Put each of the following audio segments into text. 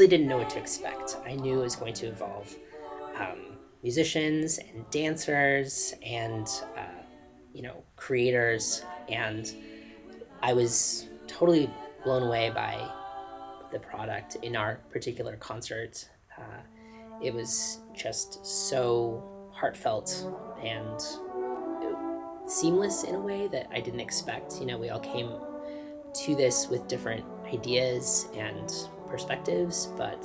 really didn't know what to expect. I knew it was going to involve musicians and dancers and creators, and I was totally blown away by the product in our particular concert. It was just so heartfelt and seamless in a way that I didn't expect. We all came to this with different ideas and perspectives, but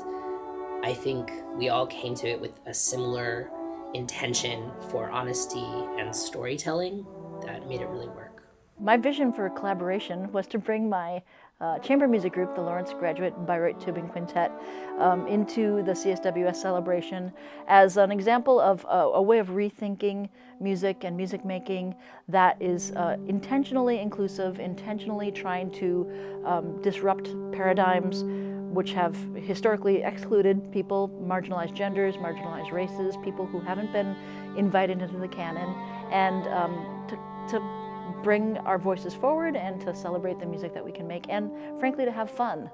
I think we all came to it with a similar intention for honesty and storytelling that made it really work. My vision for collaboration was to bring my chamber music group, the Lawrence Graduate Bayreuth Tubing Quintet, into the CSWS celebration as an example of a way of rethinking music and music making that is intentionally inclusive, intentionally trying to disrupt paradigms which have historically excluded people, marginalized genders, marginalized races, people who haven't been invited into the canon, and to bring our voices forward and to celebrate the music that we can make, and frankly to have fun.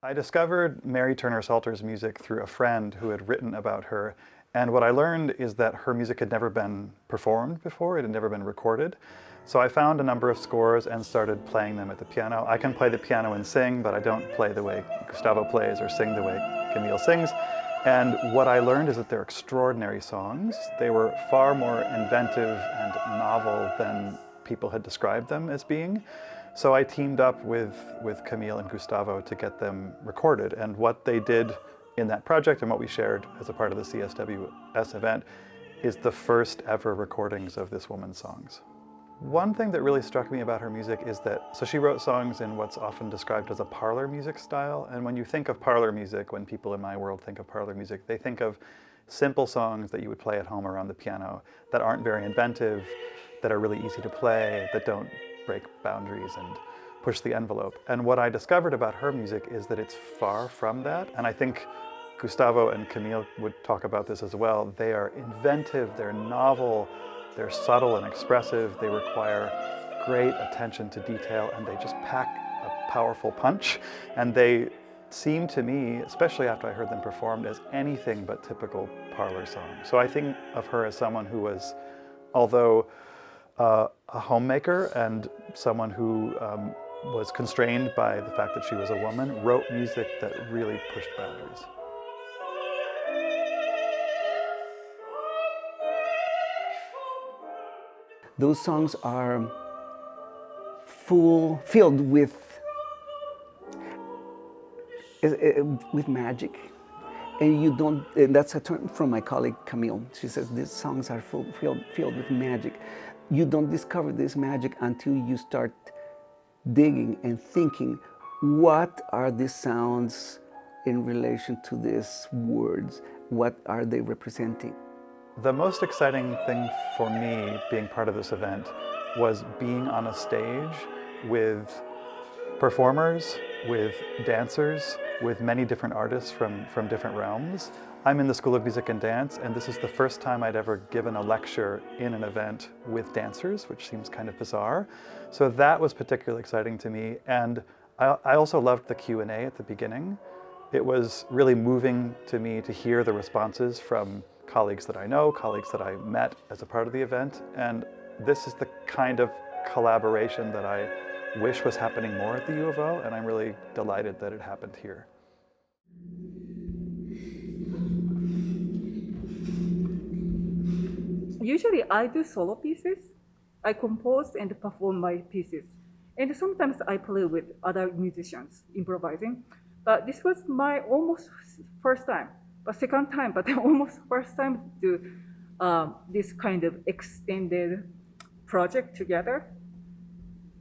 I discovered Mary Turner Salter's music through a friend who had written about her, and what I learned is that her music had never been performed before, it had never been recorded. So I found a number of scores and started playing them at the piano. I can play the piano and sing, but I don't play the way Gustavo plays or sing the way Camille sings. And what I learned is that they're extraordinary songs. They were far more inventive and novel than people had described them as being. So I teamed up with Camille and Gustavo to get them recorded. And what they did in that project and what we shared as a part of the CSWS event is the first ever recordings of this woman's songs. One thing that really struck me about her music is that, so she wrote songs in what's often described as a parlor music style. And when you think of parlor music, when people in my world think of parlor music, they think of simple songs that you would play at home around the piano that aren't very inventive, that are really easy to play, that don't break boundaries and push the envelope. And what I discovered about her music is that it's far from that. And I think Gustavo and Camille would talk about this as well. They are inventive, they're novel, they're subtle and expressive, they require great attention to detail, and they just pack a powerful punch. And they seem to me, especially after I heard them performed, as anything but typical parlor songs. So I think of her as someone who was, although a homemaker and someone who was constrained by the fact that she was a woman, wrote music that really pushed boundaries. Those songs are filled with magic. And you don't, and that's a term from my colleague Camille. She says these songs are filled with magic. You don't discover this magic until you start digging and thinking, what are these sounds in relation to these words? What are they representing? The most exciting thing for me being part of this event was being on a stage with performers, with dancers, with many different artists from different realms. I'm in the School of Music and Dance, and this is the first time I'd ever given a lecture in an event with dancers, which seems kind of bizarre. So that was particularly exciting to me. And I also loved the Q&A at the beginning. It was really moving to me to hear the responses from colleagues that I know, colleagues that I met as a part of the event. And this is the kind of collaboration that I wish was happening more at the U of O, and I'm really delighted that it happened here. Usually I do solo pieces. I compose and perform my pieces. And sometimes I play with other musicians, improvising. But this was my almost first time, but second time, but almost first time to do this kind of extended project together.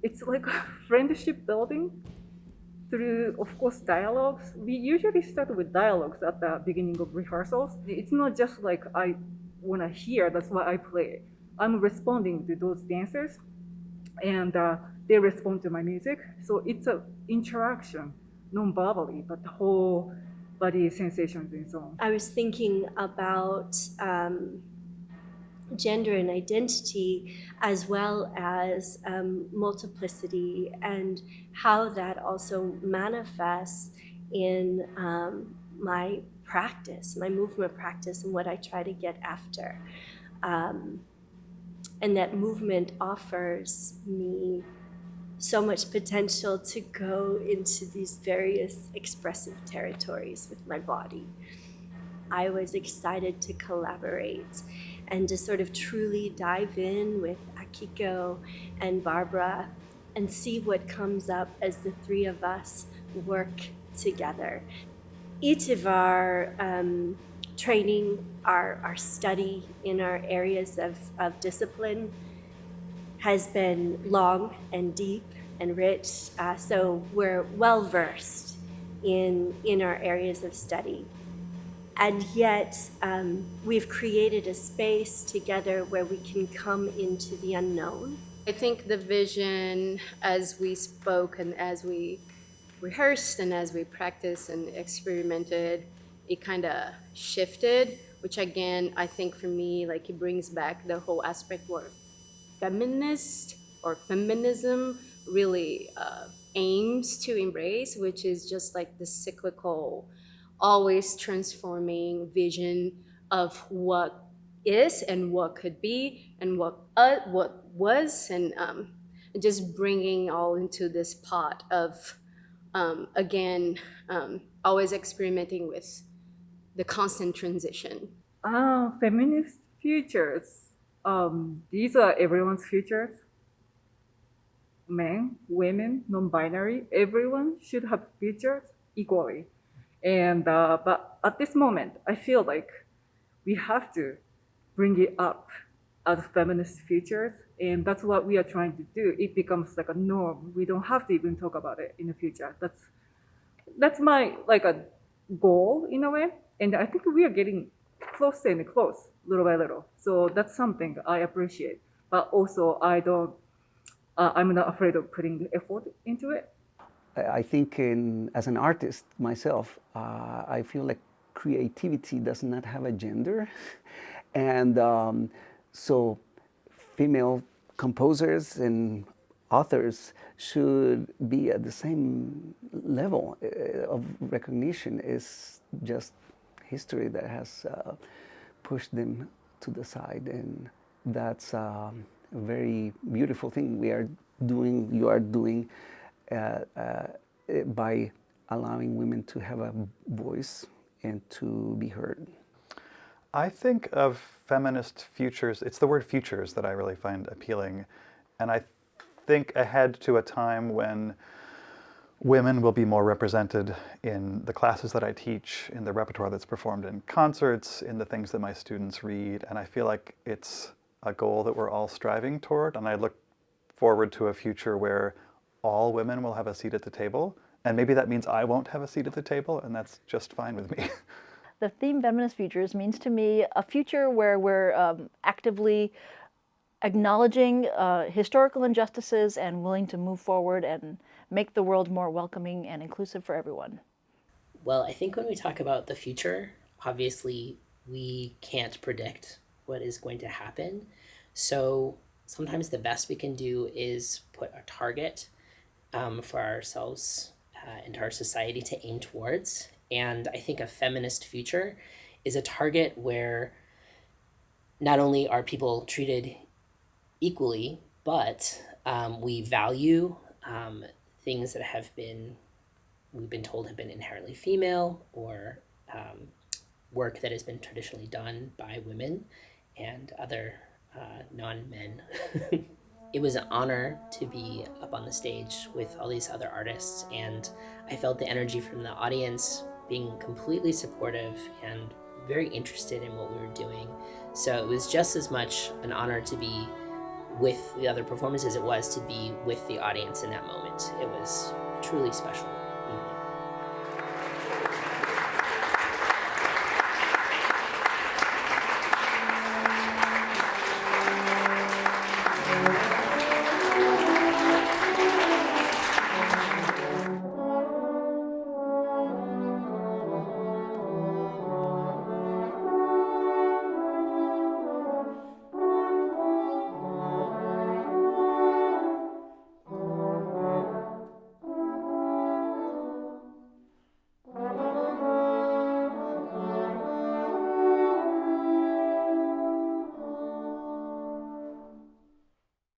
It's like a friendship building through, of course, dialogues. We usually start with dialogues at the beginning of rehearsals. It's not just like I want to hear, that's why I play. I'm responding to those dancers. and they respond to my music. So it's an interaction, non-verbally, but the whole body sensations and so on. I was thinking about gender and identity, as well as multiplicity, and how that also manifests in my practice, my movement practice, and what I try to get after. And that movement offers me so much potential to go into these various expressive territories with my body. I was excited to collaborate and to sort of truly dive in with Akiko and Barbara and see what comes up as the three of us work together. Each of our training, our study in our areas of discipline has been long and deep and rich, so we're well versed in our areas of study. And yet we've created a space together where we can come into the unknown. I think the vision, as we spoke and as we rehearsed and as we practiced and experimented, it kind of shifted, which again, I think for me, like it brings back the whole aspect where feminist or feminism really aims to embrace, which is just like the cyclical, always transforming vision of what is and what could be and what was, and just bringing all into this pot of again always experimenting with the constant transition. Feminist futures. These are everyone's futures. Men, women, non-binary, everyone should have futures equally. And but at this moment, I feel like we have to bring it up as feminist futures, and that's what we are trying to do. It becomes like a norm. We don't have to even talk about it in the future. That's my like a goal in a way, and I think we are getting closer and close, little by little. So that's something I appreciate. But also, I'm not afraid of putting the effort into it. I think as an artist myself, I feel like creativity does not have a gender. And so female composers and authors should be at the same level of recognition. It's just history that has pushed them to the side, and that's a very beautiful thing you are doing by allowing women to have a voice and to be heard. I think of feminist futures, it's the word futures that I really find appealing. And I think ahead to a time when women will be more represented in the classes that I teach, in the repertoire that's performed in concerts, in the things that my students read. And I feel like it's a goal that we're all striving toward. And I look forward to a future where all women will have a seat at the table. And maybe that means I won't have a seat at the table, and that's just fine with me. The theme Feminist Futures means to me a future where we're actively acknowledging historical injustices and willing to move forward and make the world more welcoming and inclusive for everyone. Well, I think when we talk about the future, obviously we can't predict what is going to happen. So sometimes the best we can do is put a target for ourselves and our society to aim towards. And I think a feminist future is a target where not only are people treated equally, but we value things that we've been told have been inherently female, or work that has been traditionally done by women and other non-men. It was an honor to be up on the stage with all these other artists, and I felt the energy from the audience being completely supportive and very interested in what we were doing. So it was just as much an honor to be with the other performers as it was to be with the audience in that moment. It was truly special.